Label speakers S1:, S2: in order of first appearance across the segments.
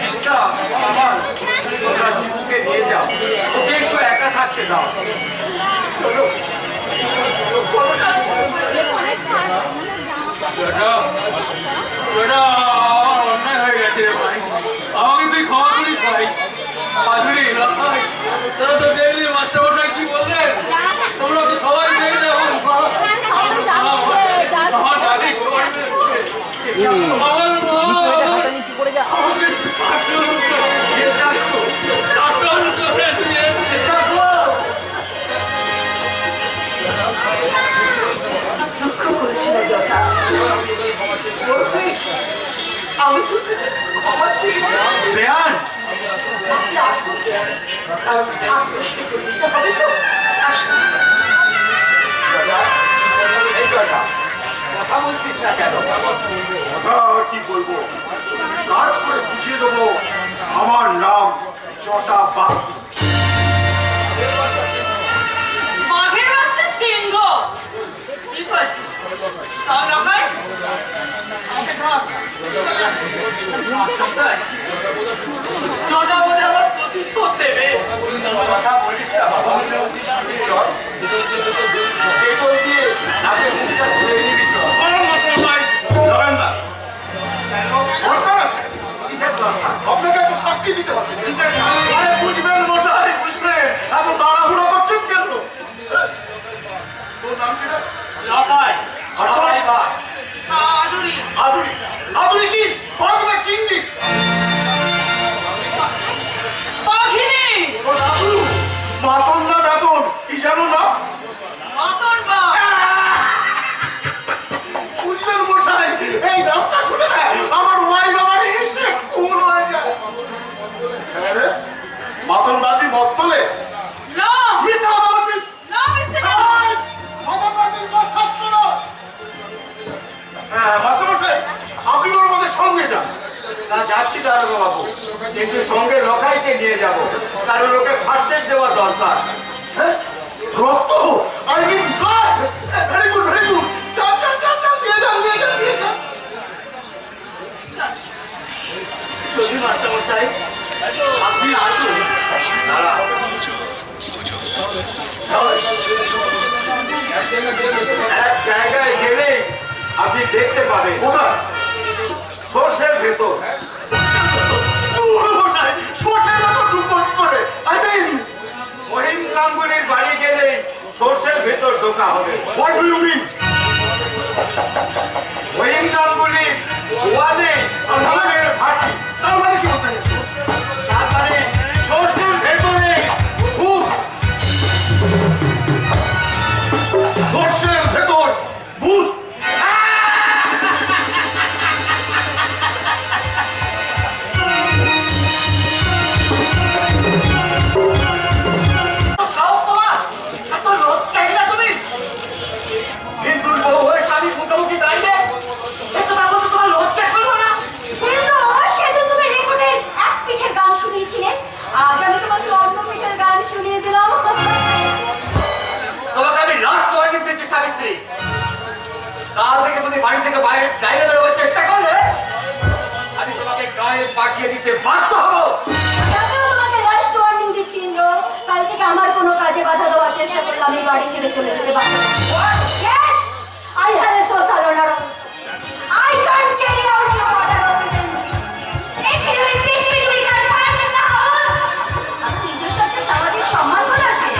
S1: চিন্তা আমার তোমরা শিবুকে নিয়ে যাও, ওকে একটু একা থাকতে দাও।
S2: অন্যায় হয়ে গেছে রে ভাই, আমাকে তুই ক্ষমা করিস ভাই। মাধুরী ভাই, তোরা তো দেখলি মাস্টারমশাই কি বললেন, তোমরা তো সবাই দেখলে আমার দাদি করবে, আমার মা আমাকে শাসন করে দিয়েছে।
S3: দুঃখ করিস না যথা, আমি তোর কাছে ক্ষমা চেয়ে
S1: বেয়ান
S3: আপনি আসুন, কারণ আপনাকে দিতে হবে তো। আসুন
S1: এই কথা বলছিস না কেন?
S4: কথা আর কি বলবো, কাজ করে বুঝিয়ে দেবো আমার নাম চটা বাঘ।
S3: বাঘের বাচ্চা সিংহ ঠিক আছে, তাহলে ভাই আমাকে ধর। জটা বলে আমার প্রতিশোধ দেবে।
S1: কথা বলিস না বাবা, চল কেবল দিয়ে আগে মুখটা ধুয়ে নিবি। চল
S4: যাবেন না,
S1: কেন?
S4: দরকার আছে,
S1: কিসের দরকার?
S4: আপনাকে একটু সাক্ষী দিতে হবে।
S1: কিসের সাক্ষী?
S4: আরে বুঝবেন মশাই, বুঝবেন, এত তাড়াহুড়া করছেন কেন? তোর নাম কি রে?
S1: লাফাই লাফাই বা
S3: আদুরি
S4: আদুরি। আদুরি কি বাঘ না সিংহি?
S3: বাঘিনী
S4: তোর দাদু মাতন না বেতন কি জানো না?
S3: মাতন বা
S4: বুঝলেন মশাই, এই নামটা শুনে না আমার ওয়াই বাবার এসে খুন হয়ে যায়। হ্যাঁ রে, মাতন দাদি মত তোলে?
S3: না
S4: মিথ্যা কথা বলছিস?
S3: না মিথ্যে না।
S4: এই, মাতন দাদির বাস সার্চ করো। হ্যাঁ মাস্টারমশাই, আপনি ওর মধ্যে সঙ্গে যান।
S1: না যাচ্ছি দারোগা বাবু, কিন্তু সঙ্গে লখাইতে নিয়ে যাব, কারণ ওকে ফার্স্ট এড দেওয়া দরকার।
S4: হ্যাঁ, রক্ত, I mean blood. Very good, very good. যান যান যান যান, দিয়ে যান দিয়ে যান দিয়ে যান।
S3: যদি মাস্টারমশাই আপনি আসুন।
S1: দাঁড়া। এক জায়গায় গেলেই আপনি দেখতে পাবেন
S4: কোথায়?
S1: সর্ষের ভেতর।
S4: দূর মশাই, সর্ষের মতো ঢুকবো কি করে? আই মিন,
S1: মহিম গাঙ্গুলির বাড়ি গেলেই সর্ষের ভেতর ঢোকা হবে।
S4: What do you mean?
S1: Mahim গাঙ্গুলির ওয়ালে আমাদের ভাটি,
S4: তার মানে কি বলতে চাইছো?
S1: তারপরে সর্ষের ভেতরে
S4: ভূত। সর্ষের ভেতর ভূত।
S1: সাহস তোমার, এত লজ্জা না তুমি? হিন্দুর বউ হয়ে স্বামীর মুখোমুখি দাঁড়িয়ে এ কথা বলতে তোমার লজ্জা করবো না?
S5: সেদিন তুমি রেকর্ডের এক পিঠের গান শুনিয়েছিলে, আজ আমি তোমাকে অন্য পিঠের গান শুনিয়ে দিলাম।
S1: তোমাকে আমি লাস্ট ওয়ার্নিং দিচ্ছি সাবিত্রী, কাল থেকে তুমি বাড়ি থেকে বাইরে বেরোবার চেষ্টা করলে আমি তোমাকে গায়ে পাঠিয়ে দিতে বাধ্য হবো।
S5: আমিও তোমাকে লাস্ট ওয়ার্নিং দিচ্ছি ইন্দ্র, কাল থেকে আমার কোনো কাজে বাধা দেওয়ার চেষ্টা করলে আমি বাড়ি ছেড়ে চলে যেতে পারবো না। Yes, I have a social honor. I can't carry out your order of redundancy. If you impeach me to return to the house, আমার নিজস্ব একটা সামাজিক সম্মান বলে আছে।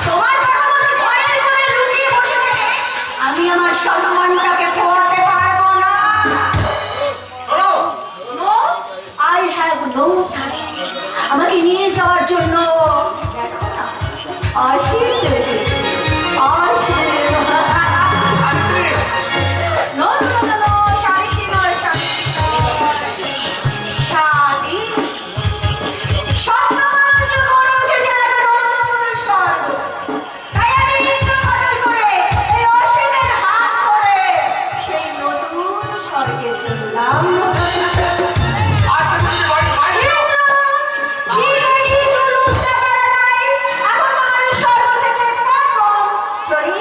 S5: তোমার কথা মতো ঘরের কোণে লুকিয়ে বসে থেকে আমি আমার সম্মানটাকে খোয়াতে পারবো না। No, I have no time. আমাকে নিয়ে যাওয়ার জন্য দেখো না, অশীল এসেছে, অশীল। No, no, no, no, শাড়িটি নয়, শাড়িটি নয়। শাড়ি। সত্যমনোজ গড়ে উঠেছে এক নতুন স্বর্গ। তাই আমি ইন্দ্র বদল করে, এই অসীমের হাত ধরে সেই নতুন স্বর্গে চললাম। চলি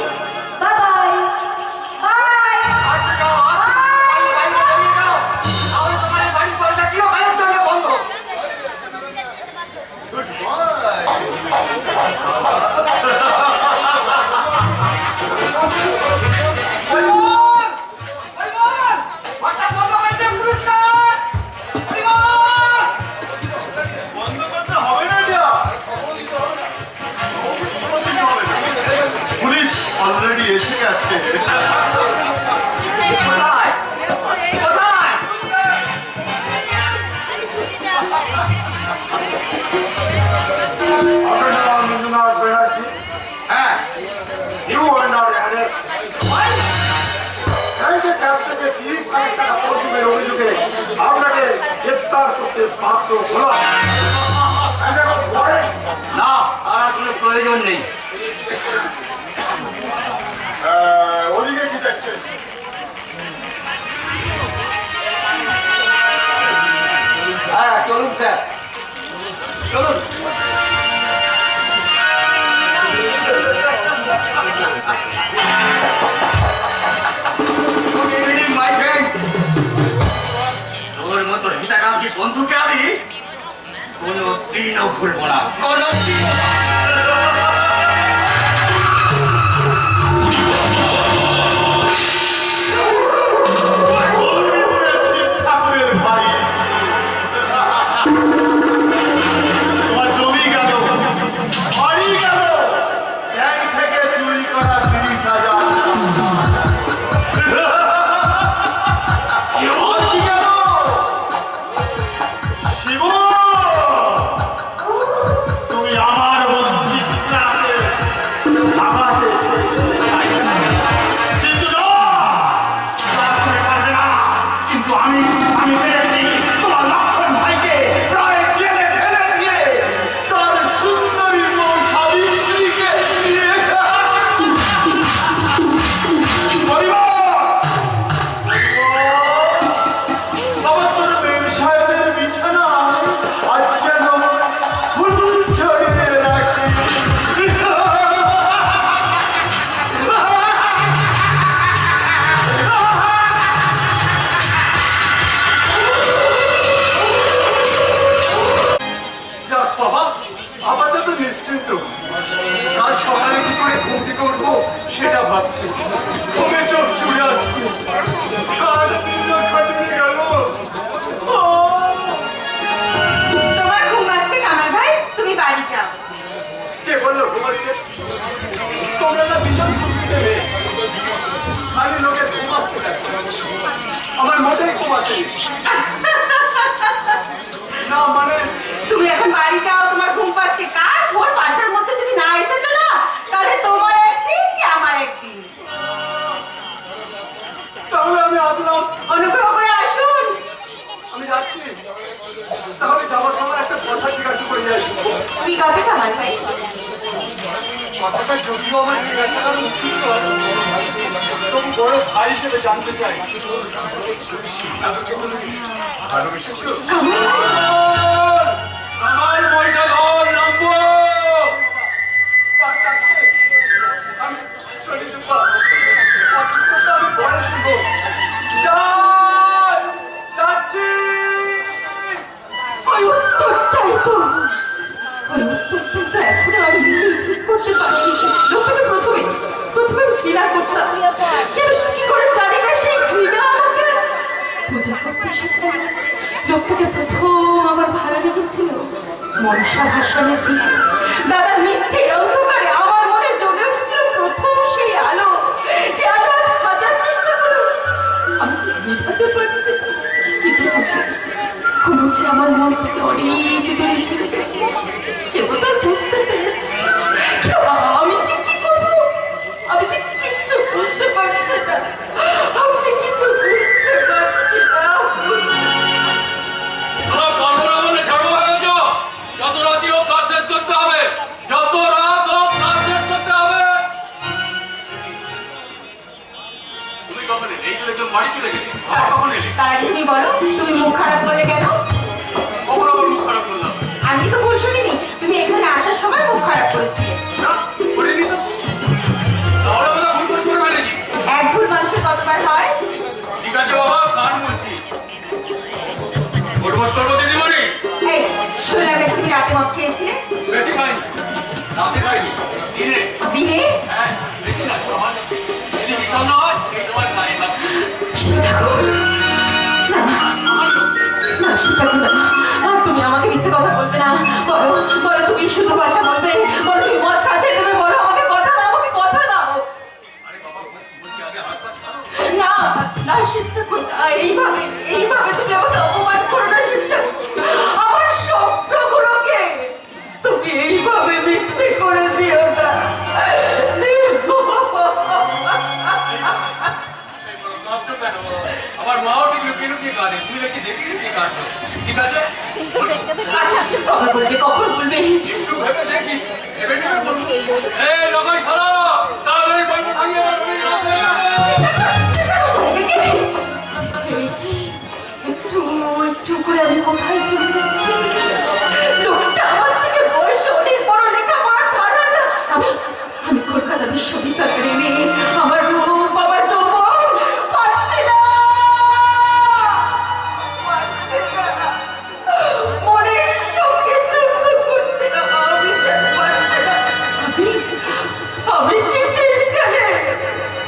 S4: বন্ধ করতে হবে না এটা। পুলিশ অলরেডি এসে গেছে।
S1: কোথায় কোথায়
S4: আপনার নাম মঞ্জুনাথ ব্যানার্জি।
S1: হ্যাঁ
S4: You are not arrested. ব্যাংকের কাছ থেকে 30,000 টাকা তহবিলের অভিযোগে আপনাকে গ্রেপ্তার করতে বাধ্য হলাম। এখন পড়েন।
S1: না আর কোনো প্রয়োজন নেই
S4: ওদিকে কি দেখছেন?
S1: হ্যাঁ চলুন স্যার চলুন Good evening, my friend. তোর মতো হিতাকাঙ্ক্ষী বন্ধুকে আমি কোনোদিনও ভুলবো না কোনোদিনও না।
S4: শিব ঠাকুরের ভাই। তোমার জমি গেল, বাড়ি গেল, ব্যাংক থেকে চুরি করা 30,000 কি গেল? শিব, তুমি আমার বঞ্চিতকে ভাবাতে চেয়েছিলে, তাই না? কিন্তু না, তা তুমি পারবে না। কিন্তু আমি পেরেছি তোমার লক্ষণ ভাইকে প্রায় জেলে ফেলে দিয়ে তার সুন্দরী বউ সাবিত্রীকে নিয়ে আমার তোর মেম সাহেবের বিছানায় আজ যেন ফুল ছড়িয়ে রাখি।
S2: যাক বাবা, আপাতত নিশ্চিন্ত। কাল সকালে কি করে ঘুম থেকে উঠবো সেটা ভাবছি। ঘুমে চোখ চুড়ে আসছে, সারাদিন না খাটিয়ে গেল।
S3: তোমার ঘুম আসছে কামাল ভাই, তুমি বাড়ি যাও।
S2: কে বললো ঘুম আসছে? তোমরা না ভীষণ খুশিতে নেই, খালি লোকের ঘুম আসতে দেখো। আমার মোটেই ঘুম আসেনি। না মানে
S3: তুমি এখন বাড়ি যাও, তোমার ঘুম পাচ্ছে। কাল ভোর 5টার মধ্যে যদি না এসেছো না, তাহলে তোমার একদিন কি আমার একদিন।
S2: তাহলে আমি আসলাম,
S3: অনুগ্রহ করে আসুন।
S2: আমি যাচ্ছি। তাহলে যাওয়ার সময় একটা কথা জিজ্ঞাসা করে যাই।
S3: কি কথা কামাল ভাই?
S2: কথাটা যদিও আমার জিজ্ঞাসা করা উচিত নয়, তবু বড় ভাই হিসেবে জানতে চাই। ভালোবেসেছো? আমার বইটা ধর, নামবো। পার কাটছে। আমি চলে যেতে পারবো। অন্তত আমি পরে শুনবো। যাই, যাচ্ছি।
S3: ওই উত্তরটাই তো এখনো আমি নিজেই ঠিক করতে পারিনি। লোকটাকে প্রথমে ঘৃণা করতাম, কিন্তু কি করে জানি না সেই ঘৃণা আমাকে আজ পূজা করতে শেখায়। লোকটাকে প্রথম আমার ভালো লেগেছিল মনসা ভাসানের দিকে। দাদার মিথ্যের অন্ধকারে আমার মনে জ্বলে উঠেছিল প্রথম সেই আলো, যে আলো আজ হাজার চেষ্টা করেও আমি যে নিভাতে পারছি না। কিন্তু কোনো যে আমার মন থেকে অনেক দূরে চলে গেছে, সে কথা বুঝতে পেরেছি। কিন্তু আমি যে কি করবো, আমি যে কিচ্ছু বুঝতে পারছি না। আমি যে কিছু বুঝতে পারছি না।
S2: তোমরা পারবো না বলে ছাড়বো ভেবেছ? যত রাতি হোক কাজ শেষ করতে হবে, যত রাত হোক কাজ শেষ করতে হবে। তুমি কখন এলে? এই চলে বাড়ি চলে গেলে, আবার কখন এলে?
S3: তার আগে তুমি বলো, তুমি মুখ খারাপ করলে কেন?
S2: কখন আবার মুখ খারাপ করলাম?
S3: আমি তো ভুল শুনিনি, তুমি এখানে আসার সময় মুখ খারাপ করেছিলে।
S2: না, করিনি তো। তাহলে আমরা ভুল করে করবে নাকি?
S3: এক ভুল মানুষের কতবার হয়?
S2: ঠিক আছে বাবা, গান বলছি। ওর বস করবো দিদিমণি?
S3: এই শুনলাম নাকি তুমি রাতে মদ খেয়েছিলে?
S2: বেশি খাই।
S3: দেখো না, তুমি আমাকে মিথ্যে কথা বলবে না। বলো বলো, তুমি শুদ্ধ ভাষা বলবে, বলো তুমি মদ কাছে দেবে, বলো আমাকে কথা দাও, আমাকে কথা দাও। না না সিদ্ধার্থ, এইভাবে এইভাবে তুমি আমাকে অপমান করো না সিদ্ধার্থ। আমার স্বপ্নগুলোকে তুমি এইভাবে মিথ্যে করে দিও না।
S1: আমার মাও ঠিক লুকিয়ে লুকিয়ে কাঁদে, তুমি নাকি দেখি লুকিয়ে কাঁদছো। ঠিক আছে,
S3: আচ্ছা কখন বলবে, কখন বলবে?
S1: একটু ভেবে দেখি, ভেবে ভেবে বলবো। এই লোকাই ধরো, তাড়াতাড়ি বলবো ভাঙিয়ে রাখবে।
S3: একটু একটু করে আমি কোথায় চলে যাচ্ছি? লোকটা আমার থেকে বয়স অনেক বড়, লেখাপড়া ধারণা না। আমি কলকাতা বিশ্ববিদ্যালয়ের মেয়ে, আমার রূপ আমার যৌবন পারছি না, পারছি না। মনের সঙ্গে যুদ্ধ করতে আমি যেতে পারছি না। আমি কি শেষকালে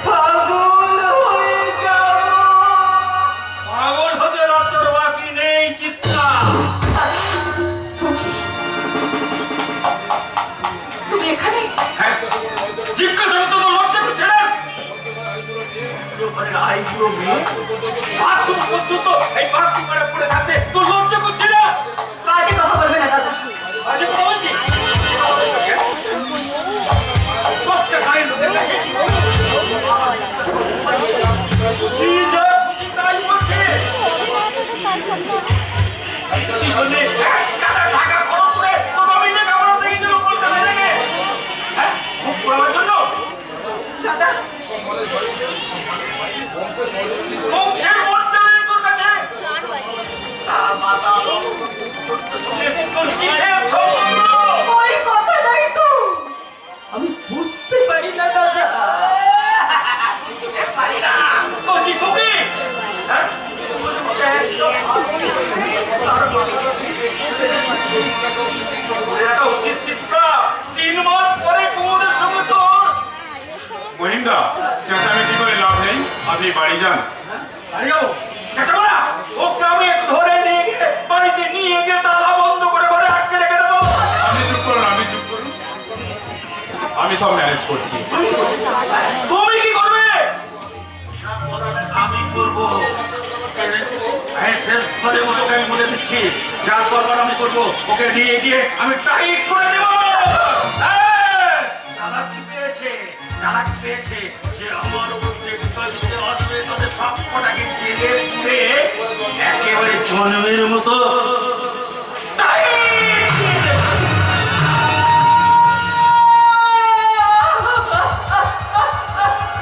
S3: পাগল হয়ে যাব?
S4: পাগল হতে রক্তর বাকি নেই চিত্রা।
S3: তুমি এখানে?
S4: হ্যাঁ, জিজ্ঞাসা করতে তো লজ্জা করছে না? আইবুড়ো মেয়ে বাথরুম করছো তো, এই বাথরুম করে পড়ে থাকতে তোর লজ্জা করছে না?
S3: বাজে কথা বলবে না দাদা।
S4: আজে কথা বলছি কষ্ট গায়ের লোকের কাছে কি যা খুশি তাই বলছে। কি বললে? টাকা খরচ করে তোর বাবা লেখাপড়া থেকে দিল কলকাতায় রেখে, হ্যাঁ মুখ পড়াবার জন্য।
S3: দাদা
S4: বংশের মধ্যে নেই তোর কাছে। তার মাতা রক্ত শুনে তোর কিসের সম্বন্ধ?
S3: ওই কথাটাই তো আমি বুঝতে পারি না দাদা।
S4: বুঝতে পারি না কচি খুকি, হ্যাঁ? এটা উচিত চিত্রা। 3 মাস পরে কুমোরের সঙ্গে তোর
S2: মহিন্দা, চেঁচামেচি করে লাভ নেই, আপনি বাড়ি যান।
S4: বাড়ি যাবো? চেঁচাবো না? ওকে আমি একটু ধরে নিয়ে গিয়ে বাড়িতে নিয়ে গিয়ে তালা বন্ধ করে ঘরে আটকে রেখে দেবো।
S2: আপনি চুপ করুন, আপনি চুপ করুন, আমি সব ম্যানেজ করছি।
S4: তুমি কি করবে? আমি করবো। শেষবারের মতো আমি বলে দিচ্ছি, যা করবার আমি করবো। ওকে নিয়ে গিয়ে আমি টাইট করে দেবো। চালাকি পেয়েছে যে আমার উপর টেক্কা দিতে আসবে, তাদের সব কটাকে জেলে পুড়ে একেবারে জন্মের মতো টাইট দিয়ে দেবো।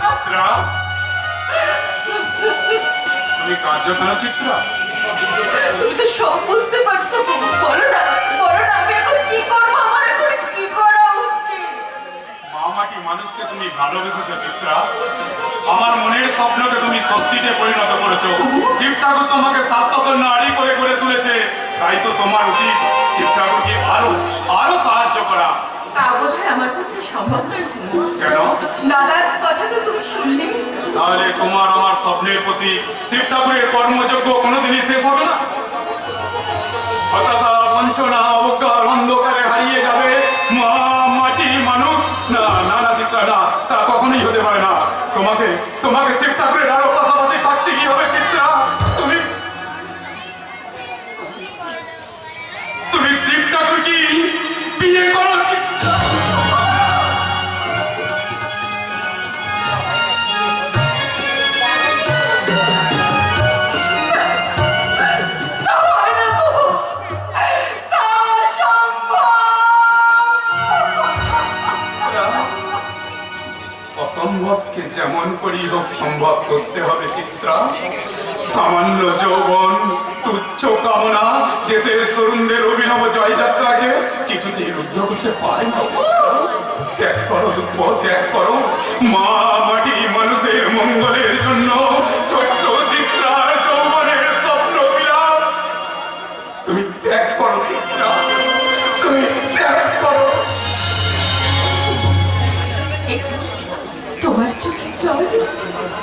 S2: চিত্রা, তুমি কার্য কেন চিত্রা?
S3: তুমি তো সব বুঝতে পারছো। বলো না, বলো না, আমি এখন কি করবো? আমার এখন কি করা উচিত?
S2: মামাটি মানুষকে তুমি ভালোবেসেছো চিত্রা, আমার মনের স্বপ্নকে তুমি সত্যিতে পরিণত করেছো। শিব ঠাকুর তোমাকে শাশ্বত নারী করে গড়ে তুলেছে, তাই তো তোমার উচিত শিব ঠাকুরকে আরো আরো সাহায্য করা।
S3: তা বোধহয় আমার পক্ষে সম্ভব নয়।
S2: কেন?
S3: দাদার কথা তো তুমি শুনলে।
S2: তাহলে তোমার আমার স্বপ্নের প্রতি শিব ঠাকুরের কর্মযজ্ঞ কোনোদিনই শেষ হবে না। হতাশা, বঞ্চনা, অবজ্ঞার অন্ধকারে হারিয়ে যাবে মা মাটি মানুষ। না না না চিত্রা, না, তা কখনোই হতে পারে না। তোমাকে তোমাকে শিব ঠাকুরের আরো পাশাপাশি থাকতে কি হবে চিত্রা? তুমি শিব ঠাকুর কি বিয়ে করো চিত্রা? অসম্ভবকে যেমন করি হোক সম্ভব করতে হবে চিত্রা। সামান্য যৌবন, তুচ্ছ কামনা দেশের তরুণদের অভিনব জয়যাত্রাকে কিছুতেই রুদ্ধ করতে পারে না। ত্যাগ করো দুঃখ, ত্যাগ করো মা মাটি মানুষের মঙ্গলের জন্য। ছোট্ট চিত্রার যৌবনের স্বপ্ন বিলাস তুমি ত্যাগ করো চিত্রা, তুমি ত্যাগ করো।
S3: তোমার চোখে জল,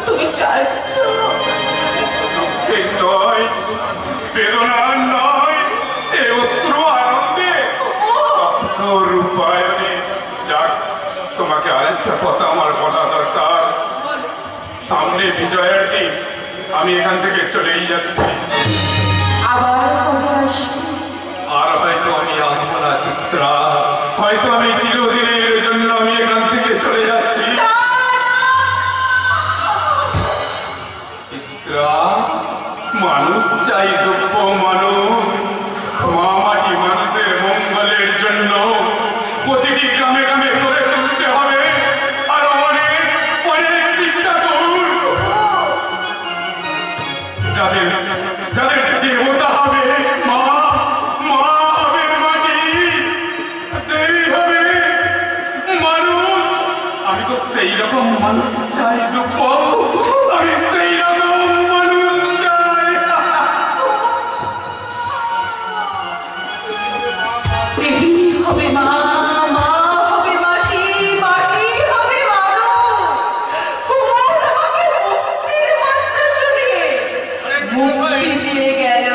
S3: তুমি কাঁদছো।
S2: নয়, বেদনা নয়, স্বপ্ন রূপায়ণে। যাক, তোমাকে আরেকটা কথা আমার বলা দরকার। সামনে বিজয়ের দিন, আমি এখান থেকে চলেই যাচ্ছি।
S3: আবার কবে আসবে?
S2: আর হয়তো আমি আসবো না চিত্রা, হয়তো আমি চিরদিনের জন্য আমি এখান থেকে চলে যাচ্ছি। চিত্রা, মানুষ চাই দ্রব্য মানুষ, মামাটি মানুষের মঙ্গলের জন্য প্রতিটি গ্রামে গ্রামে করে তুলতে হবে। আর অনেক অনেক চিন্তা করুন, যাদের যাদের দেবতা হবে মা, মা হবে মাটি, সেই হবে মানুষ। আমি তো সেই রকম মানুষ চাই দ্রব্য, আমি সেই রকম মানুষ চাই।
S3: দেবী হবে মা, মা হবে মাটি, মাটি হবে মানুষ। কুমোর আমাকে মুক্তির মন্ত্র শুনিয়ে মুক্তি দিয়ে গেল।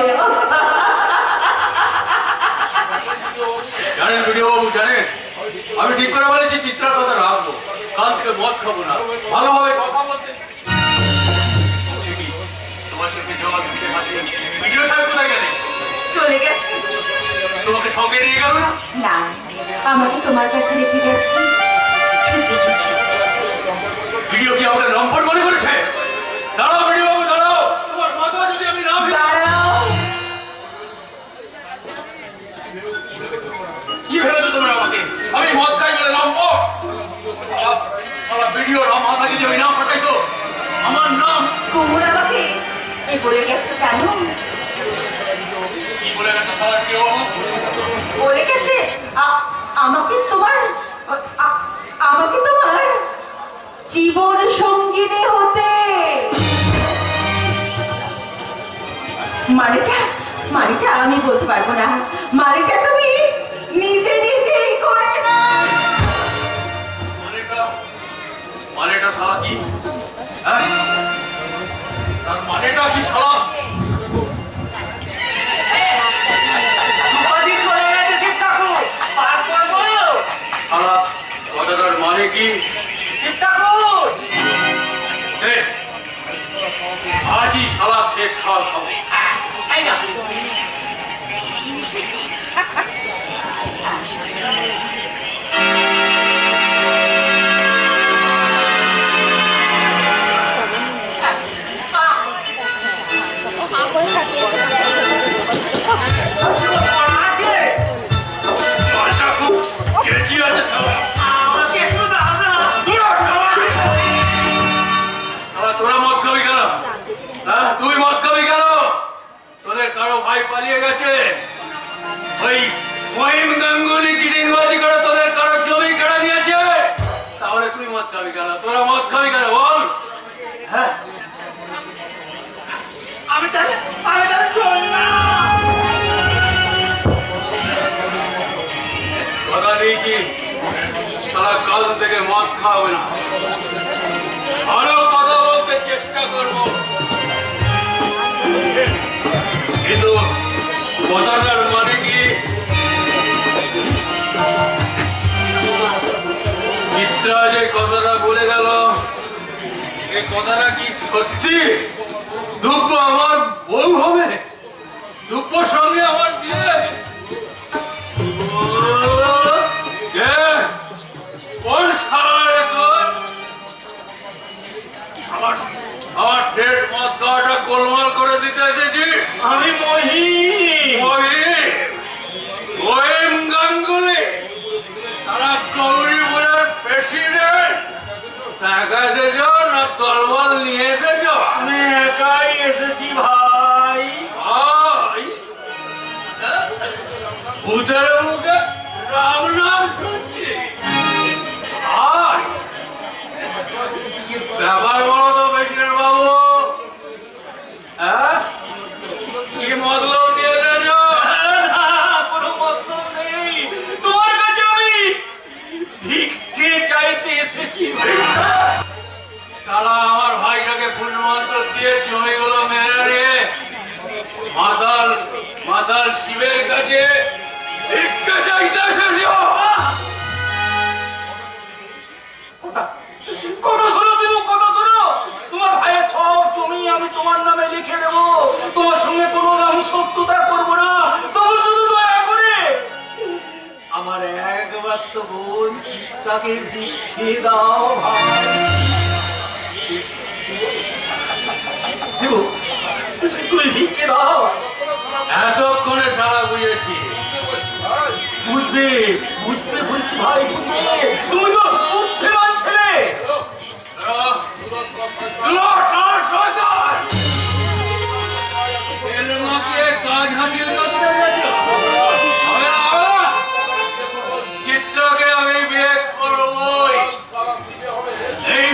S1: জানেন বিডিও বাবু, জানেন আমি ঠিক করে বলেছি চিত্রার কথা রাখবো, কাল থেকে মদ খাবো না, ভালোভাবে কথা বলতে। তোমার চোখে জল দিতে পারছি। বিডিও সাহেব কোথায় গেলে?
S3: চলে গেছে।
S1: তোমাকে সঙ্গে নিয়ে গেল না?
S3: না, আমাকে তোমার কাছে রেখে গেছে।
S1: ভিডিও কি আমাকে লম্পট মনে করেছে? দাঁড়াও ভিডিও বাবু, দাঁড়াও। তোমার মাথা যদি আমি না
S3: দাঁড়াও।
S1: কি ভেবেছো তোমরা আমাকে? আমি মদ খাই বলে লম্পট? সারা ভিডিওর মাথা যদি আমি না ফাটাইতো, আমার নাম
S3: কুমোর আমাকে কি বলে গেছে জানো?
S1: কি বলে গেছে সারা ভিডিও বাবু?
S3: বলে গেছে আমাকে তোমার আমাকে তোমার জীবন সঙ্গিনী হতে। মানেটা আমি বলতে পারবো না, মানেটা তুমি নিজে নিজেই করে না।
S1: মানেটা সারা কি? হ্যাঁ, তার মানেটা কি সারা? সারা কথাটার মানে কি? আজই সারা শেষ খাওয়া খাবো। মালটা খুব গেছি আছে সারা। তোরা মদ খাবি কেন? হ্যাঁ, তুই মদ খাবি কেন? তোদের কারো ভাই পালিয়ে গেছে, ওই মহিম গাঙ্গুলি চিটিংবাজি করে তোদের কারো জমি কেড়ে নিয়েছে, তাহলে তুই মদ খাবি কেন? তোরা মদ খাবি কেন বল? হ্যাঁ,
S4: আমি তাহলে চললাম।
S1: কথা দিয়েছি সারা কাল থেকে মদ খাওয়াবে না, আরো কথা বলতে চেষ্টা করবো, কিন্তু কথাটার মানে কি? চিত্রা যে কথাটা বলে গেল, এই কথাটা কি সত্যি? দুব্য আমার বউ হবে? দুব্যর সঙ্গে আমার বিয়ে? কোন সারারে তোর? আমার শেষ মদ খাওয়াটা গোলমাল করে দিতে এসেছিস?
S4: আমি
S1: মহিম গাঙ্গুলি, তারা গৌরীপুরের প্রেসিডেন্ট। টাকা এসেছ না তলবল নিয়ে এসেছ?
S4: আমি একাই এসেছি ভাই।
S1: ভাই, ভূতের মুখে রাম নাম শুনছি। ভাই, ব্যাপার বলো তো প্রেসিডেন্ট বাবু, হ্যাঁ, কি মতলব নিয়ে এসেছ?
S4: কোনো মতলব নেই, তোমার কাছে আমি ভিক্ষে চাইতে এসেছি।
S1: তারা আমার ভাইটাকে ফুল মন্ত্র দিয়ে জমিগুলো মেরে নিয়ে মাতাল শিবের কাছে ভিক্ষা চাইতে এসেছ?
S4: একবার তো বোন চিত্তাকে ভিক্ষে দাও ভাই। দেবো, তুমি ভিক্ষে দাও।
S1: এতক্ষণে সারা বুঝেছি।
S4: বুঝবে বুঝবে বলছি ভাই, বুঝবে। তুমি তো বুদ্ধিমান ছেলে।
S1: কাজ হাসিল করতে গেছো? চিত্রকে আমি বিয়ে করবই। এই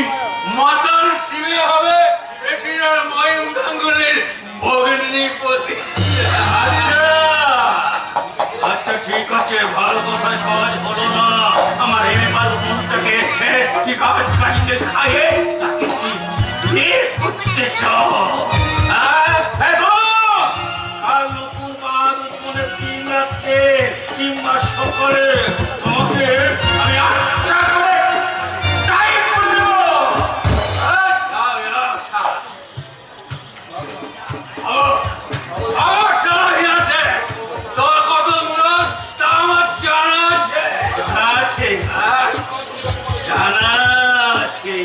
S1: মাতার শিবে হবে প্রেসিডেন্ট মহিম গাঙ্গুলির ভগ্নিপতি।
S4: আচ্ছা ঠিক আছে, ভালো কথায় কাজ হলো না। আমার এমএপাস বোনটাকে একটি কাজ কাজকে খাইয়ে তাকে কি বিয়ে করতে চাও? আর নতুন কাজ উৎপন্নের 3 রাত্রে কিংবা সকালে তোমাকে আমি আচ্ছা করে টাইম করে দেবো।
S1: আমার সারাই আছে। তোর কত মুরাদ তা আমার জানা আছে।
S4: জানা আছে, জানা আছে।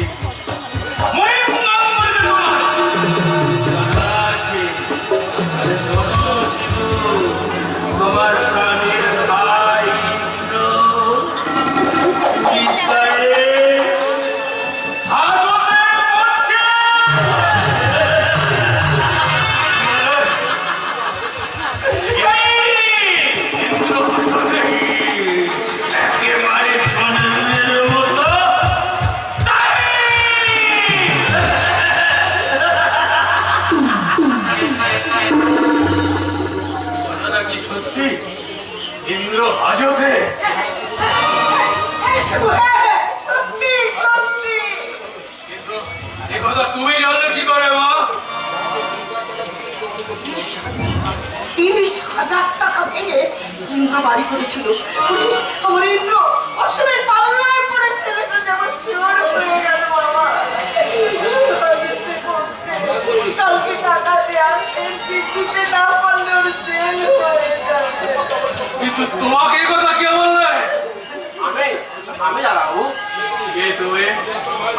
S4: মহিম গাঙ্গুলি জানা আছে। আরে শোনো শিবু, তোমার প্রাণের ভাই ইন্দ্র চিত্তারে হাজতে পড়ছে। একেবারে জন্মের মতো
S1: কথাটা কি সত্যি? ইন্দ্র হাজতে?
S3: শুধু হ্যাঁ, সত্যি সত্যি।
S1: কিন্তু এ কথা তুমি জানলে কি করে মা?
S3: 30,000 টাকা ভেঙে ইন্দ্র বাড়ি করেছিল। আমার ইন্দ্র অসমের পাল্লায় পড়ে ছেলেটা যেমন চোর হয়ে গেল বাবা। কালকে টাকা দেওয়ার দিতে না পারলে ওর জেল হয়ে যাবে।
S1: কিন্তু তোমাকে এই কথা কে বললে?
S4: আমি দাঁড়াবো।
S1: কে তুমি?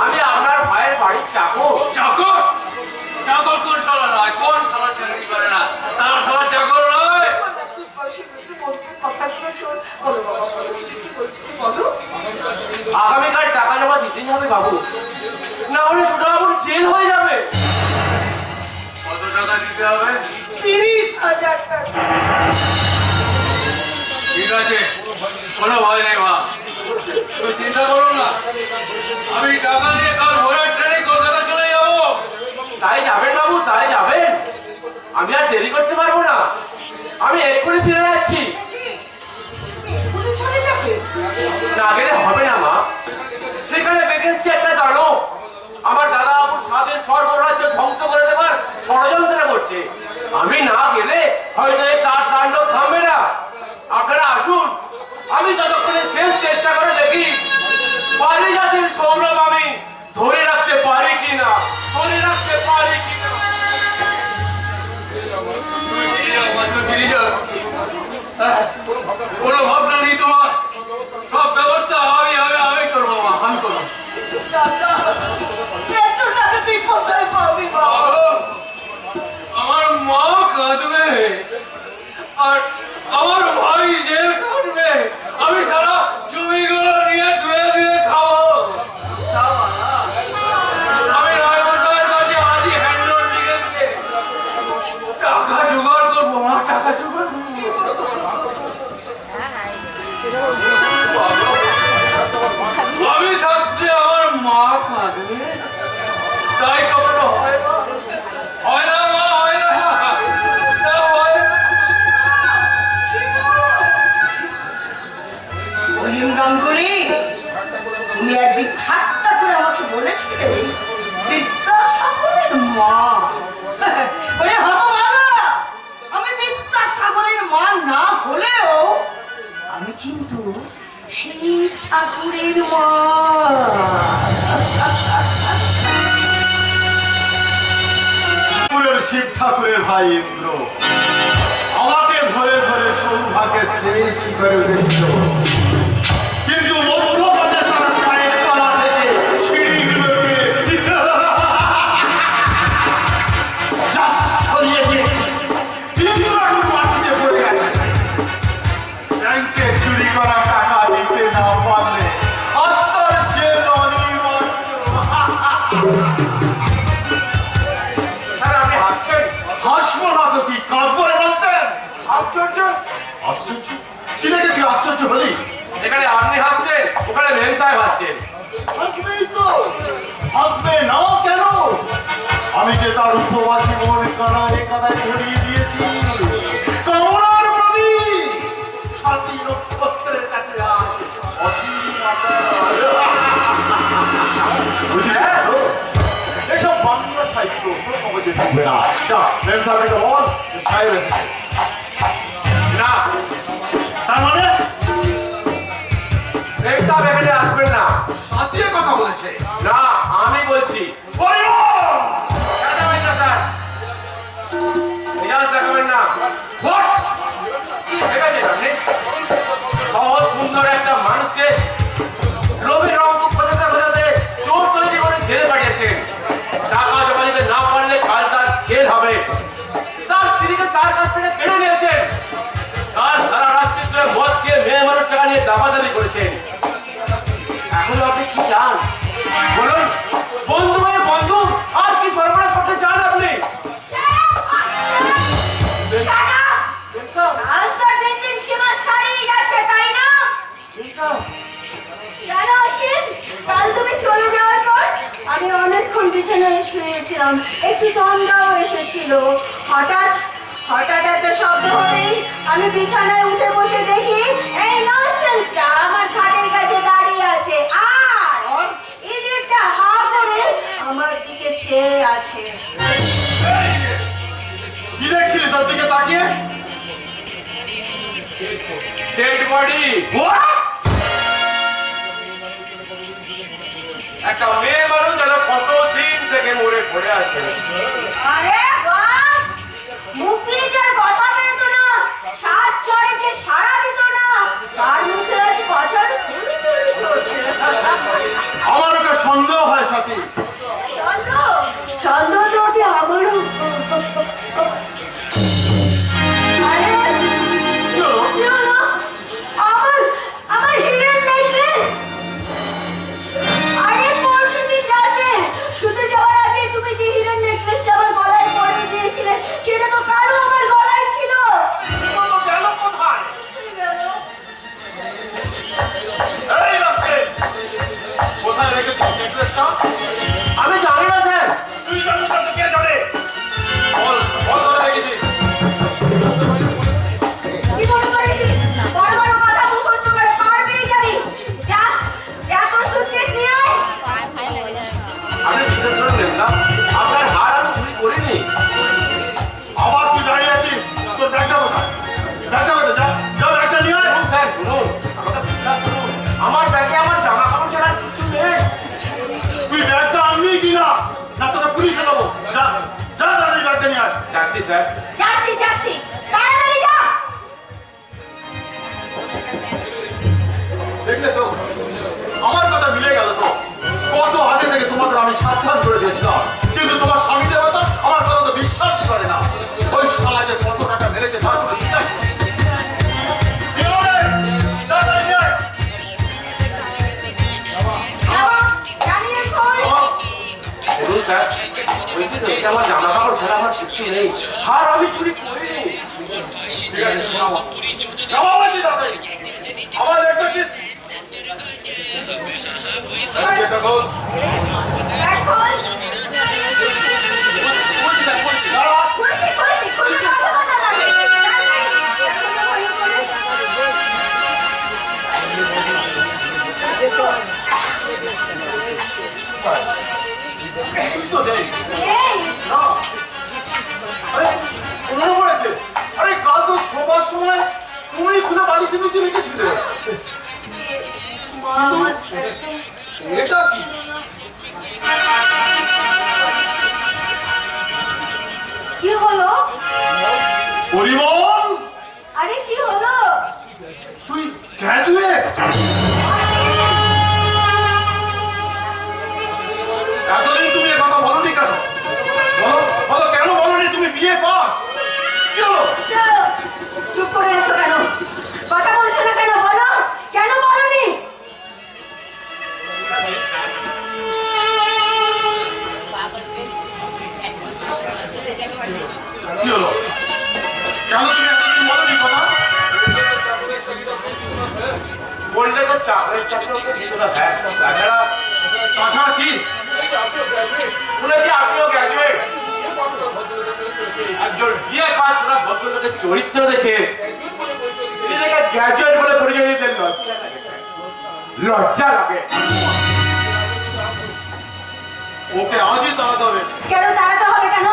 S4: আমি আপনার ভাইয়ের বাড়ির চাকর।
S1: চাকর? চাকর কোন শালা নয়? কোন শালা চাকরি করে না? তার শালা চাকর নয়।
S3: কথাগুলো শোন। বলো বাবা, বলো, কি বলছি বলো।
S4: আগামীকাল টাকা জমা দিতেই হবে বাবু, না হলে ছোট বাবুর জেল হয়ে যাবে।
S1: কত টাকা দিতে হবে?
S3: 30,000 টাকা।
S1: ঠিক আছে, কোনো ভয় নেই মা, তুমি চিন্তা করো না। আমি টাকা নিয়ে কাল ভোরের ট্রেনে কলকাতা চলে যাবো।
S4: তাই যাবেন বাবু, তাই যাবেন। আমি আর দেরি করতে পারবো না, আমি এক্ষুনি ফিরে যাচ্ছি।
S3: এখনই চলে যাবে?
S4: না গেলে হবে না মা, সেখানে দেখেছি একটা দানব আমার দাদা বাবুর স্বাদের সর্বরাজ্য ধ্বংস করে দেবার ষড়যন্ত্র করছে। আমি না গেলে হয়তো তার তাণ্ডব থামবে না। আপনারা আসুন, আমি ততক্ষণে শেষ চেষ্টা করে দেখি পারি জাতির সৌরভ আমি ধরে রাখতে পারি কিনা, ধরে রাখতে পারি কিনা।
S1: ফিরে যাও। কোনো ভাবনা নেই তোমার, সব ব্যবস্থা আমি করবো মা, আমি করবো।
S3: দাদা, এত টাকা তুই কোথায় পাবি বাবা?
S1: আমার মা কাঁদবে আর আমার ভাই জেল কাটবে। আমি সারা জমিগুলো নিয়ে ধুয়ে ধুয়ে খাবো। আমি রায়মশাইয়ের কাছে আজই হ্যান্ডলোড লিখে দিয়ে টাকা জোগাড় করবো মা, টাকা জোগাড় করবো। আমি থাকতে আমার মা কাঁদবে, তাই কখনো হয় না? হয় না মা, হয় না, তা হয় না।
S3: মহিম গাঙ্গুলি, তুমি একদিন ঠাট্টা করে আমাকে বলেছিলে বিদ্যাসাগরের মা। ওরে হতভাগা, আমি বিদ্যাসাগরের মা না হলেও আমি কিন্তু শিব ঠাকুরের মা।
S6: শিব ঠাকুরের ভাই ইন্দ্র আমাকে ধরে ধরে সৌভাগ্যের শেষ শিখরে উঠেছিল।
S4: আশ্চর্য হলি?
S1: এখানে আপনি হাসছেন, ওখানে মেম সাহেব হাসছেন।
S4: হাসবেই তো, হাসবে না কেন? আমি যে তার উপবাসী মন কানায় কানায় ধরিয়ে দিয়েছি কামনার প্রদীপ, 7টি নক্ষত্রের কাছে আজ অসীম আকার। বুঝলে? এসব বাংলা সাহিত্য কোনো মগজে ঢুকবে না। যা, মেম সাহেবকে বল যে সাহেব এসেছে।
S1: না,
S4: তার মানে
S1: মেম সাহেব এখানে আসবেন না।
S4: সাথিয়ে কথা বলেছে।
S1: না, আমি বলছি।
S4: পরিমল!
S1: দেখাবেন না স্যার, মেজাজ দেখাবেন না।
S4: What?
S1: ঠিক আছে, আপনি সহজ সুন্দর একটা মানুষকে লোভের রং খোঁজাতে খোঁজাতে চোর তৈরি করে জেলে পাঠিয়েছেন। টাকা জমা দিতে না পারলে কাল তার জেল হবে। তার স্ত্রীকে তার কাছ থেকে কেড়ে নিয়েছেন। কাল সারা রাত্রি ধরে মদ খেয়ে মেয়ে মানুষ টাকা নিয়ে দাবাদাবি করেছেন। এখন আপনি কি চান বলুন? বন্ধু হয়ে বন্ধু আর কি সর্বনাশ করতে চান আপনি?
S5: আজ তো দিন দিন সীমা ছাড়িয়ে যাচ্ছে, তাই না? জানো অসীম, কাল তুমি চলে যাওয়ার পর আমি অনেকক্ষণ বিছানায় শুয়েছিলাম, একটু তন্দ্রাও এসেছিল। হঠাৎ হঠাৎ একটা শব্দ হতেই আমি বিছানায় উঠে বসে দেখি এই ননসেন্সটা আমার খাটের কাছে দাঁড়িয়ে আছে আর ইডিয়েটটা হা করে আমার দিকে চেয়ে আছে।
S4: কি দেখছিলিস ওর দিকে তাকিয়ে?
S1: Dead body.
S4: What?
S1: একটা মেয়ে মানুষ যেন কতদিন থেকে মরে পড়ে আছে।
S5: আরে বাস, মুখ দিয়ে যার কথা বেরোতো না, সাত চড়ে যে সাড়া দিত না, তার মুখে আজ কথার তুলি তুলি চলছে।
S4: আমার ওকে সন্দেহ হয় সাথী।
S5: সন্দেহ সন্দেহ তো ওকে আমারও। আরে
S4: কি হলো?
S5: কি হলো? আমার আমার হীরের নেকলেস। আরে পরশুদিন রাতে শুতে যাওয়ার আগে তুমি যে হীরের নেকলেসটা আমার গলায় পরিয়ে দিয়েছিলে, সেটা তো কালও আমার গলায় ছিল।
S4: বলো, গেল কোথায়?
S5: গেল।
S4: এই রাস্তে কোথায় রেখেছিস নেকলেসটা?
S1: আমি জানি না স্যার।
S4: তুই জানিস না তো কে জানে? বল, বল কোথায় রেখেছিস?
S5: কি মনে করেছিস বড় বড় কথা মুখস্থ করে পার পেয়ে যাবি? যা যা তোর সুটকেস নিয়ে আয়।
S1: আপনি বিশ্বাস করবেন না, আপনার হার আমি চুরি করিনি।
S4: আবার তুই দাঁড়িয়ে আছিস? তোর ব্যাগটা কোথায়? ব্যাগটা কোথায়? যা, যা ব্যাগটা নিয়ে আয়।
S1: শুনুন স্যার, শুনুন, আমাকে বিশ্বাস করুন। আমার ব্যাগে আমার জামা কাপড় ছাড়া আর কিছু নেই।
S4: তুই ব্যাগটা আনবি কি না? না তোকে পুলিশে দেবো। যা, যা তাড়াতাড়ি ব্যাগটা নিয়ে আস।
S1: যাচ্ছি স্যার।
S5: যাচ্ছি যাচ্ছি, তাড়াতাড়ি যা।
S4: দেখলে তো আমার কথা মিলে গেল তো। কত আগে থেকে তোমাদের আমি সাবধান করে দিয়েছিলাম, কিন্তু তোমার স্বামী দেবতা আমার কথা তো বিশ্বাসই করে না। ওই শালাকে কত টাকা মেরেছে তার কোনো ঠিক আছে? কি হলো রে? তাড়াতাড়ি নিয়ে আয়।
S5: যাবো, জানিয়ে খোল।
S1: বলুন স্যার, বলছি তো এটা আমার জামা কাপড় ছাড়া আমার কিছু নেই। হার আমি চুরি করিনি।
S4: ঠিক আছে, নামো। নামো বলছি তাড়াতাড়ি। আমার দেখতেছিস? ব্যাগটা খোল।
S5: ব্যাগ খোল।
S4: দাঁড়া।
S5: খুলছি খুলছি, খুলতে কত ঘন্টা লাগে?
S4: কিছুই তো নেই।
S5: এই
S4: না। আরে, মনে পড়েছে। আরে, কাল তো শোবার সময় তুমি খুলে বালিশের নিচে রেখেছিলে।
S5: মা,
S4: এটা কি?
S5: কি হলো?
S4: পরিমল,
S5: আরে কি হলো?
S4: তুই গ্র্যাজুয়েট? এতদিন তুমি এ কথা বলনি কেন? বলো, বলো কেন বলনি তুমি বিয়ে পাস? কি হলো?
S5: চুপ করে আছো কেন? কথা বলছো না কেন? বলো, কেন বলনি?
S4: কি হলো? কেন তুমি এতদিন বলনি কথা?
S6: বললে তো চাকরির চাকরি কিছুটা দেয় তাছাড়া তাছাড়া কি শুনেছি আপনিও গ্র্যাজুয়েট একজন বিয়ে পাস করা ভদ্রলোকের চরিত্র দেখে নিজেকে গ্র্যাজুয়েট বলে পরিচয় দিতে লজ্জা লাগে ওকে আজই তাড়াতে হবে
S5: কেন দাঁড়াতে হবে কেন?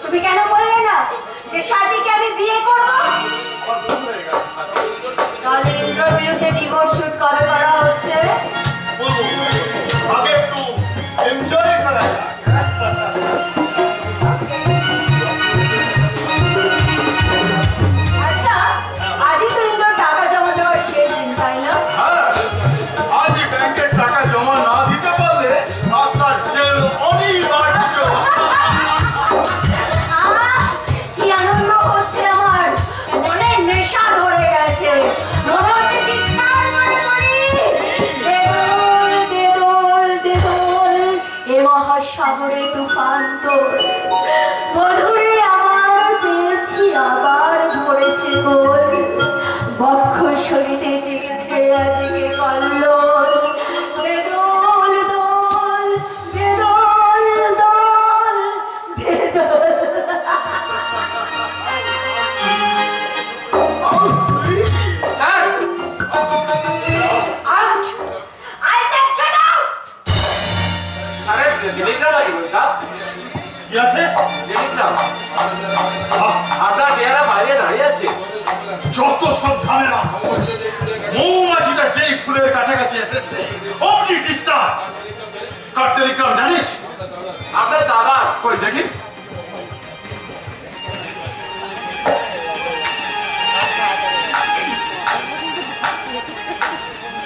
S5: তুমি কেন বললে না যে স্বাতীকে আমি বিয়ে করবো? তাহলে ইন্দ্রর বিরুদ্ধে ডিভোর্স শুট কবে করা হচ্ছে?
S6: বলবো আগে একটু এনজয় করা যায়
S5: আচ্ছা, আজই তো ইন্দ্রর টাকা জমা দেওয়ার শেষ দিন, তাই না?
S6: আজ ব্যাংকের টাকা জমা না দিতে পারলে আপনার জেল অনিবার্য
S5: কি আনন্দ হচ্ছে আমার, মনে নেশা ধরে গেছে, মনে হচ্ছে চিৎকার করে বলি, দেদোল দেদোল দেদোল এ মহাসাগরে তুফান তোর মধুরে আমার পেয়েছি আবার ধরেছে গোল বক্ষ শরীরে জেগেছে আজকে কল্লোল দেদোল দোল দেদোল দোল দেদোল।
S2: Sir
S5: Out! I said get out!
S2: স্যারের টেলিগ্রাম আছে স্যার
S6: কি আছে
S2: টেলিগ্রাম আপনার মেয়েরা বাইরে দাঁড়িয়ে আছে
S6: যত সব ঝামেলা মৌমাছিটা যেই ফুলের কাছাকাছি এসেছে অমনি ডিস্টার্ব কার টেলিগ্রাম জানিস
S2: আপনার দাদা
S6: কই দেখি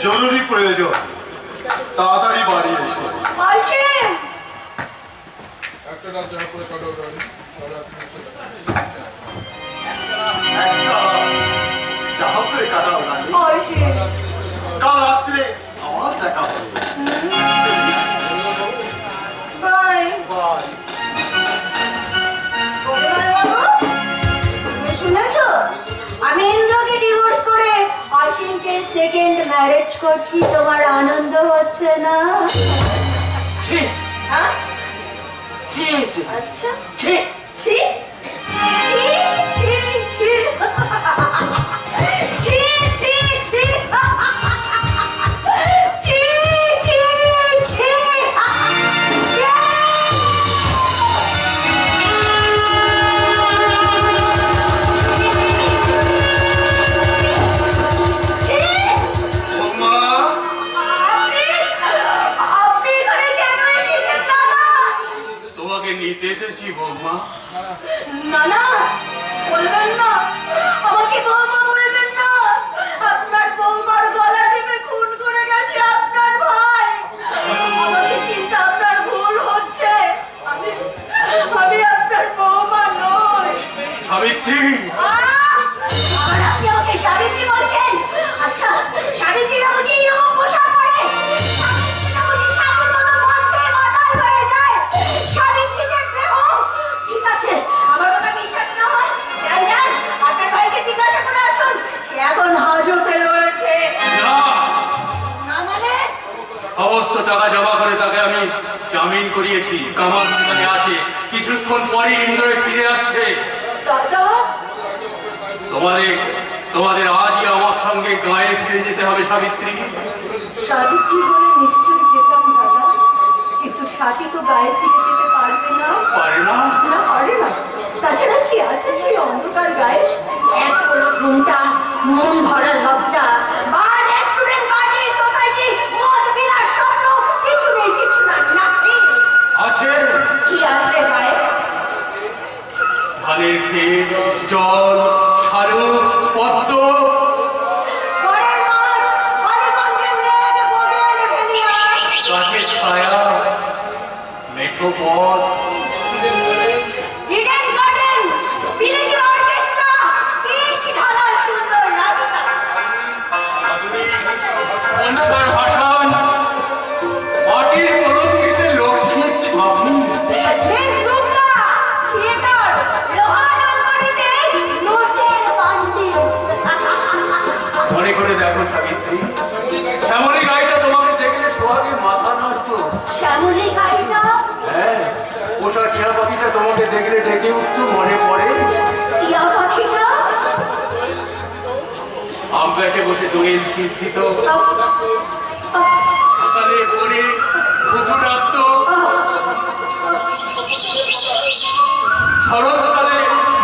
S6: জরুরি প্রয়োজন তাড়াতাড়ি বাড়ি এসো
S5: অসীম!
S6: একটা যাহা করে কাটাও না
S5: অসীম!
S6: কাল রাত্রে আমার দেখা হবে
S5: বাই!
S6: বাই
S5: পরিমল বাবু, তুমি শুনেছো? আমি ইন্দ্রকে ডিভোর্স করে অসীমকে সেকেন্ড ম্যারেজ করছি, তোমার আনন্দ হচ্ছে না?
S2: ছি
S5: হ্যাঁ?
S2: ছি ছি
S5: আচ্ছা,
S2: ছি
S5: ছি ছি ছি ছি ছি ছি ছি ছি ছি ছি
S1: বৌমা
S5: আপনি এখানে কেন এসেছেন দাদা?
S1: তোমাকে নিতে এসেছি বৌমা
S5: না না, বলবেন না, আমাকে বৌমা বলবেন না। আপনার বৌমার গলা টিপে খুন করে গেছে আপনার ভাই। আমাকে চিন্তা আপনার ভুল হচ্ছে, আমি আপনার বৌমা নই।
S1: সাবিত্রী
S5: আর আপনি আমাকে সাবিত্রী বলছেন? আচ্ছা, সাবিত্রীরা বুঝি এরকম পোশাক পরে? সাবিত্রীরা বুঝি সাধুর মতো মদ খেয়ে মাতাল হয়ে যায়? সাবিত্রীদের দেহ ঠিক আছে, আমার কথা বিশ্বাস না হয় যান যান আপনার ভাইকে জিজ্ঞাসা করে আসুন, সে এখন হাজতে রয়েছে।
S1: না
S5: না মানে?
S1: সমস্ত টাকা জমা করে তাকে আমি জামিন করিয়েছি কামাল সেখানে আছে কিছুক্ষণ পরই ইন্দ্র ফিরে আসছে
S5: দাদা,
S1: তোমাদের আজই আমার সঙ্গে গায়ে ফিরে যেতে হবে সাবিত্রী
S5: সাবিত্রী বলে নিশ্চয়ই যেতাম দাদা, কিন্তু সাথী তো গায়ে ফিরে যেতে পারবে না।
S1: পারে না
S5: না পারে না, তাছাড়া কি আছে সেই অন্ধকার গায়ে? এত বড় ঘুমটা, মন ভরা লজ্জা, বার রেস্টুরেন্ট পার্টি সোসাইটি মদ বিলাস স্বপ্ন কিছু নেই, কিছু না, নাথিং।
S1: আছে
S5: কি আছে গায়ে?
S1: ধানের ক্ষেত জল সারু পদ্ম
S5: ঘরের মাঠ, বালিগঞ্জের লেক, বগেন, ভেনিয়ার,
S1: গাছের ছায়া মেঠো পথ
S5: ইডেন গার্ডেন, বিলেতি অর্কেস্ট্রা, পিচ ঢালা সুন্দর রাস্তা।
S1: সংস্কার ভাষণ মাটির কলঙ্কিতে লক্ষ্মীর ছাবনি
S5: মিস গুপ্তা, থিয়েটার, লোহার আলমারিতে নোটের বান্ডিল।
S1: মনে করে দেখো সাবিত্রী
S2: তোমাকে দেখলে ডেকে উঠতো মনে পড়ে?
S5: টিয়া পাখিটা
S1: আম গাছে বসে দোয়েল শীষ দিত, সকালে ভোরে কুকুর আসতো, শরৎকালে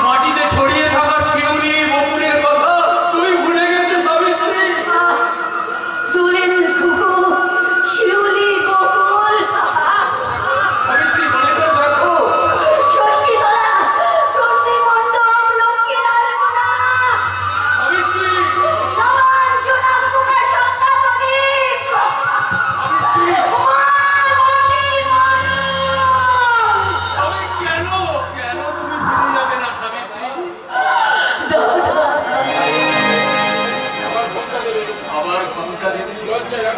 S1: মাটিতে ছড়িয়ে থাকা শিউলি বকুলের কথা তুমি ভুলে গেছো সাবিত্রী?
S5: দোয়েল ঘুঘু শিউলি বকুল
S1: সাবিত্রী মনে করে দেখো,
S5: ষষ্ঠীতলা চণ্ডী মণ্ডপ লক্ষ্মীর আলপনা
S1: সাবিত্রী
S5: নবান জোনাক সন্ধ্যা প্রদীপ
S1: তবে কেন কেন তুমি ভুলে যাবে না সাবিত্রী? আবার ঘন্টা দেবে,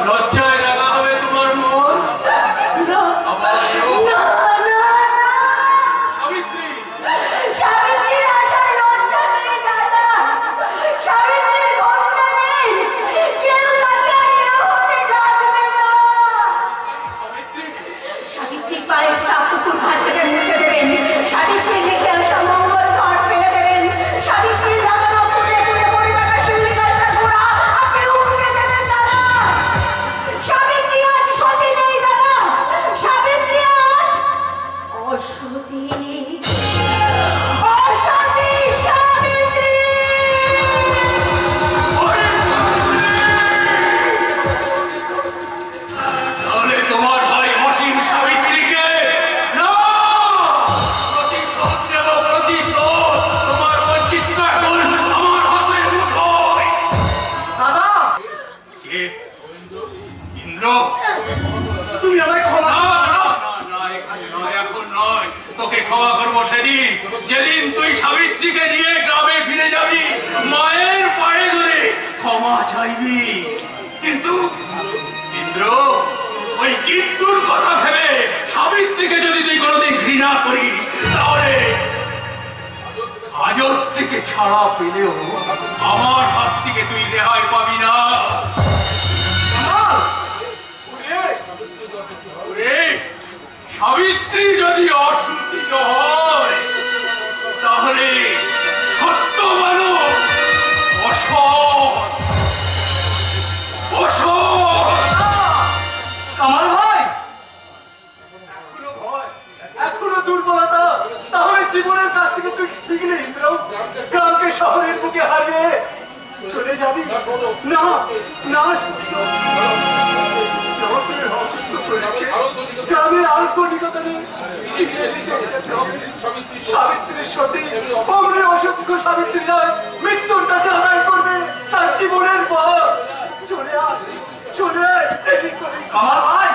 S1: লজ্জায় রাগা হবে তোমার মন, আবার সাবিত্রী
S5: সাবিত্রীর আচার লজ্জা নেই দাদা, সাবিত্রীর ঘটনা নেই, কেউ তাকে আর এভাবে ডাকবে না।
S1: সাবিত্রী
S5: সাবিত্রীর পায়ের ছাপ পুকুর ঘাট থেকে মুছে দেবেন, সাবিত্রীর রেখে আসা মঙ্গল ঘট ফেলে দেবেন, সাবিত্রীর লাগানো ফুলে ফুলে পড়ে থাকা শিউলি গাছটা ঘোড়া আপনি উঠে দেবেন দাদা। সাবিত্রী আজ সতী নেই দাদা, সাবিত্রী আজ অসতী, অসতী সাবিত্রী।
S1: তাহলে তোমার ভাই অসীম সাবিত্রীকে না, প্রতিশোধ নেব, প্রতিশোধ। তোমার বঞ্চিত এখন আমার হাতের মুঠোয়।
S2: দাদা,
S1: কে? ইন্দ্র?
S2: তুমি আমায় ক্ষমা
S1: না, না, না, না, এখানে নয়, এখন নয়। তোকে ক্ষমা করবো সেদিন, যেদিন তুই সাবিত্রীকে নিয়ে গ্রামে ফিরে যাবি, মায়ের পায়ে ধরে ক্ষমা চাইবি। কিন্তু ইন্দ্র, ওই কিন্তুর কথা ভেবে সাবিত্রীকে যদি তুই কোনোদিন ঘৃণা করিস, তাহলে আজর থেকে ছাড়া পেলেও আমার হাত থেকে তুই রেহাই পাবি না। ওরে, সাবিত্রী যদি অশুদ্ধি হয়, তাহলে সত্য মানব অসৎ, অসৎ।
S2: কামাল ভাই, এখনো ভয়, এখনো দুর্বলতা, তাহলে জীবনের কাছ থেকে তুই শিখলে ইন্দ্র? গ্রামকে শহরের বুকে হারিয়ে চলে যাবি? না না, জগতের অসুস্থ শরীরকে গ্রামের আন্তরিকতা নেই, সাবিত্রীর সতী অমনি অসভ্য সাবিত্রী নয়, মৃত্যুর কাছে আদায় করবে তার জীবনের পর। চলে আয়, চলে আয়, দেরি করিস না।
S7: আমার ভাই,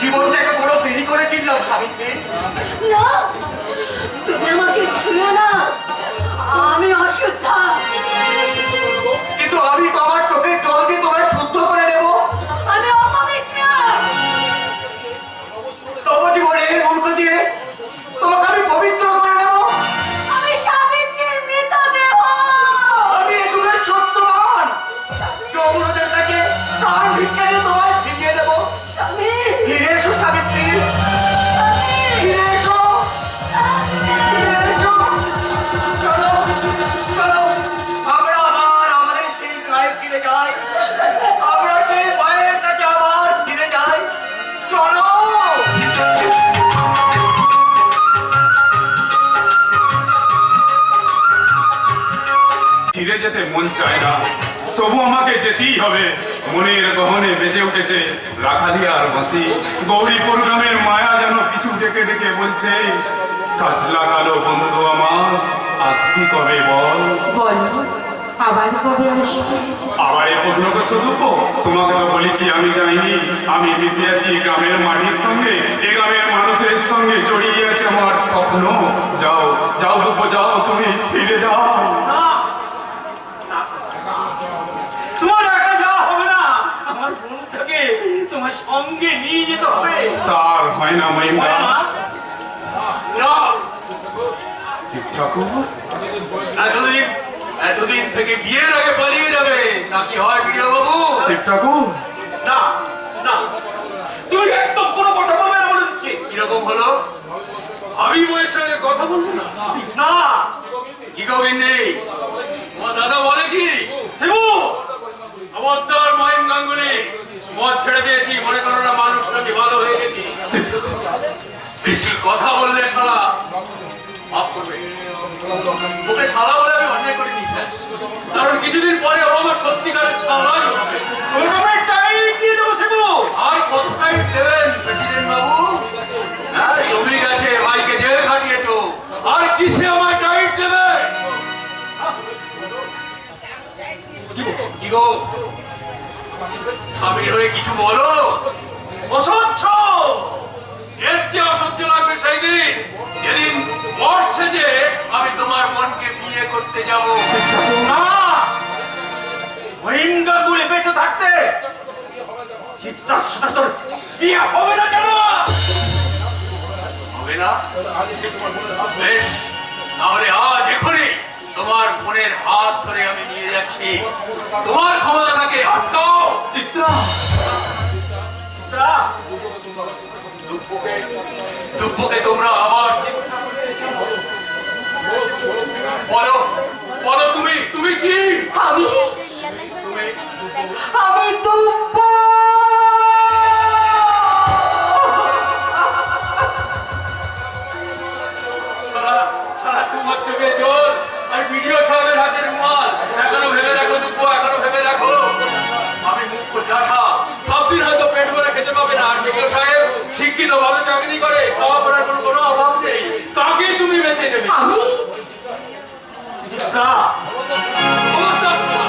S7: জীবনটাকে বড় দেরি করে চিনলাম সাবিত্রী।
S5: না, তুমি আমাকে ছুঁয়ো না, আমি অশুদ্ধা।
S7: কিন্তু আমি তো আমার চোখের জল দিয়ে তোমায় শুদ্ধ করে নেব।
S5: আমি অপবিত্র।
S7: নবজীবনের মূর্খ দিয়ে তোমাকে আমি পবিত্র করে নেব।
S5: আমি সাবিত্রীর মৃতদেহ।
S7: আমি এ যুগের সত্যবান যমুনাদের কাছে তার ভিক্ষা দিয়ে তোমায় ফিরিয়ে দেব।
S5: স্বামী,
S7: ফিরে এসো সাবিত্রী,
S5: স্বামী,
S7: ফিরে এসো, ফিরে এসো। চলো চলো, আমরা আবার আমাদের সেই গ্রামে ফিরে যাই, আমরা সেই মায়ের কাছে আবার ফিরে যাই। চলো।
S8: ফিরে যেতে মন চায় না, তবু আমাকে যেতেই হবে। মনের গহনে বেজে উঠেছে রাখালিয়ার বাঁশি, গৌরীপুর গ্রামের মায়া যেন পিছু ডেকে ডেকে বলছে, কাজলা কালো বন্ধু আমার, আসতি কবে বল?
S3: বলো, আবার কবে আসবে?
S8: আবার এই প্রশ্ন করছো দুপো? তোমাকে তো বলেছি আমি যাইনি, আমি মিশে আছি গ্রামের মাটির সঙ্গে, এ গ্রামের মানুষের সঙ্গে জড়িয়ে আছে আমার স্বপ্ন। যাও যাও দুপো, যাও, তুমি ফিরে যাও।
S2: তোমার একা যাওয়া হবে না, আমার বোনটাকে তোমার সঙ্গে নিয়ে যেতে হবে।
S8: তার হয় না মহিমা।
S1: না,
S8: শিব ঠাকুর,
S1: এতদিন থেকে বিয়ের আগে পালিয়ে যাবে নাকি হয় বিডিও বাবু?
S8: শিব ঠাকুর,
S2: না না, তুমি একদম কোনো কথা বলবে না বলে দিচ্ছি।
S1: কিরকম হলো? ভাই বউয়ের সঙ্গে কথা বলবো না?
S2: না
S1: কি কবির নেই? তোমার দাদা বলে কি?
S2: শিবু
S1: খবরদার মহিম গাঙ্গুলি, মদ ছেড়ে দিয়েছি, মনে করো না মানুষটাকে ভালো হয়ে গেছি। বেশি কথা বললে শালা মাফ করবে। ওকে শালা বলে আমি অন্যায় করিনি স্যার, কারণ কিছুদিন পরে ও আমার সত্যিকারের শালাই হবে।
S2: কলকাতায় টাইট দিয়ে দেবো শিবু।
S1: আর কত টাইট দেবেন প্রেসিডেন্ট বাবু? হ্যাঁ, জমি গেছে, ভাইকে জেল খাটিয়েছো, আর কিসে আমায় টাইট দেবে? কি গো, স্বামীর হয়ে কিছু বলো।
S2: অসহ্য।
S1: এর চেয়ে অসহ্য লাগবে সেই দিন যেদিন বর্ষে যে আমি তোমার মনকে বিয়ে করতে যাব।
S2: না মহিন্দর গুলি বেঁচে থাকতে চিত্তার সাথে তোর বিয়ে হবে না কেন?
S1: হবে না? বেশ, তাহলে আজ এখনই তোমার মনের হাত ধরে আমি নিয়ে যাচ্ছি। তোমার ক্ষমতা থাকে আটকাও।
S2: চিত্রা
S1: দুঃখকে তোমরা আবার বলো বলো, তুমি কি?
S3: আমি দুব্ব।
S1: সারা তোমার চোখে জল আর ভিডিও সাহেবের হাতে রুমাল। এখনো ভেবে দেখো দুঃখ, এখনো ভেবে দেখো আমি মুখ্য চাষা, সব দিন হয়তো পেট ভরে খেতে পাবে না। আর ভিডিও সাহেব শিক্ষিত, ভালো চাকরি করে, খাওয়া পড়ার কোনো অভাব নেই। তাকেই তুমি বেছে নেবে।
S3: আমি
S2: চিত্রা
S1: খবরদার শোনা।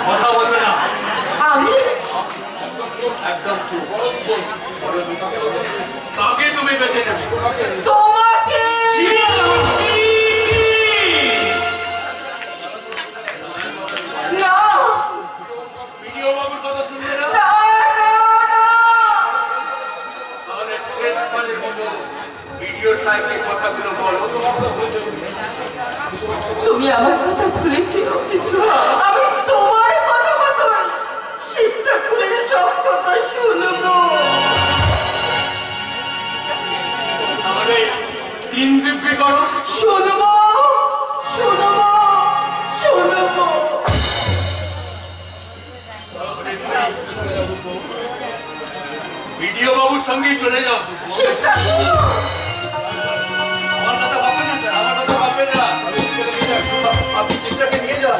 S1: কথা বলবে না,
S3: আমি
S1: একদম চুপ। তাকে তুমি বেছে নেবে।
S3: তোমাকে না
S1: ভিডিও বাবুর কথা শুনবে না?
S3: না, না, না।
S1: তাহলে শেষবারের মতো ভিডিও সাহেবের কথাগুলো বলো।
S3: তুমি আমার কথা ভুলেছিল আমি তোমার কথা মতোই শিব ঠাকুরের সব কথা শুনবো।
S1: তাহলে তিন দিব্যি করো।
S3: শুনবো শুনবো শুনবো।
S1: ভিডিও বাবুর সঙ্গেই চলে যাও।
S3: শিব ঠাকুর
S1: আমার কথা ভাববেন না স্যার, আমার কথা ভাববেন না। আপনি চিন্তাকে নিয়ে যান।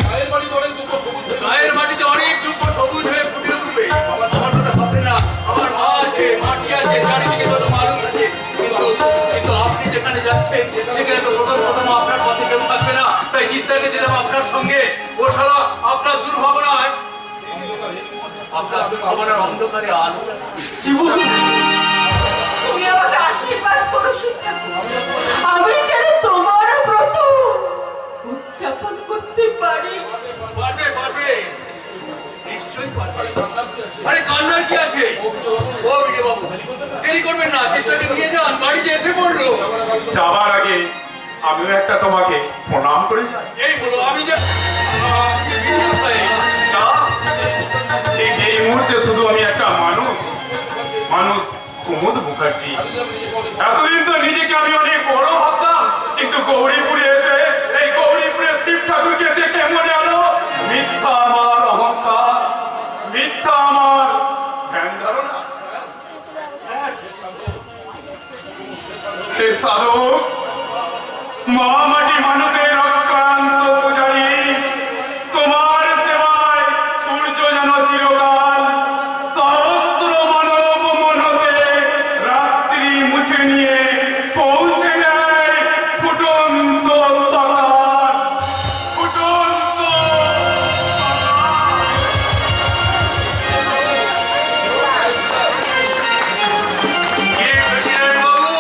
S1: গায়ের মাটিতে অনেক দুঃখ সবুজ হয়ে ফুটে উঠবে। আমার কথা ভাববেন না। আমার মা আছে, মাটি আছে, চারিদিকে কত মানুষ আছে, কিন্তু আপনি যেখানে যাচ্ছেন সেখানে তো প্রথম আপনার পাশে কেউ থাকবে না। তাই চিন্তাকে দিলাম আপনার সঙ্গে। ও শালা আপনার দুর্ভাবনায়, আপনার দুর্ভাবনার অন্ধকারে আলো।
S2: শিবু
S3: তুমি আমাকে আশীর্বাদ করো শিব ঠাকুর, আমি যেন তোমার ব্রত উদযাপন করতে পারি।
S1: পারবে পারবে, নিশ্চয়ই পারবে। আরে কান্নার কি আছে? ও ভিডিও বাবু, দেরি করবেন না, চিত্রকে নিয়ে যান, বাড়িতে এসে পড়লো।
S8: যাবার আগে আমিও একটা তোমাকে প্রণাম করে যাই।
S1: এই বলো, আমি যে ভিডিও সাহেব,
S8: না, এই মুহূর্তে শুধু আমি একটা মানুষ কুমুদ মুখার্জি। এতদিন তো নিজেকে আমি অনেক বড় ভাবতাম, কিন্তু গৌরীপুরে এসে এই গৌরীপুরে শিব ঠাকুরকে দেখে মনে হলো মিথ্যা আমার অহংকার, মিথ্যা আমার ধ্যান ধারণা। হে সাধক, মহামাটি মানুষের অক্লান্ত পূজারী, তোমার সেবায় সূর্য যেন চিরকাল সহস্র মানব মনতে রাত্রি মুছে নিয়ে পৌঁছে যায় ফুটন্ত সকাল, ফুটন্ত
S1: কে প্রেসিডেন্ট বাবু,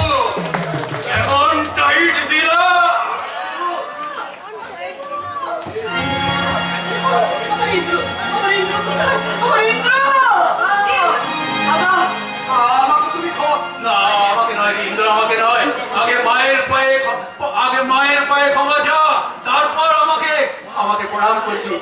S1: এমন টাইট দিলা?
S7: দাদা আমাকে তুমি খবর
S1: না, আমাকে নয় ইন্দ্র, আমাকে নয়। আগে মায়ের পায়ে ক্ষমা চা, তারপর আমাকে প্রণাম করবি।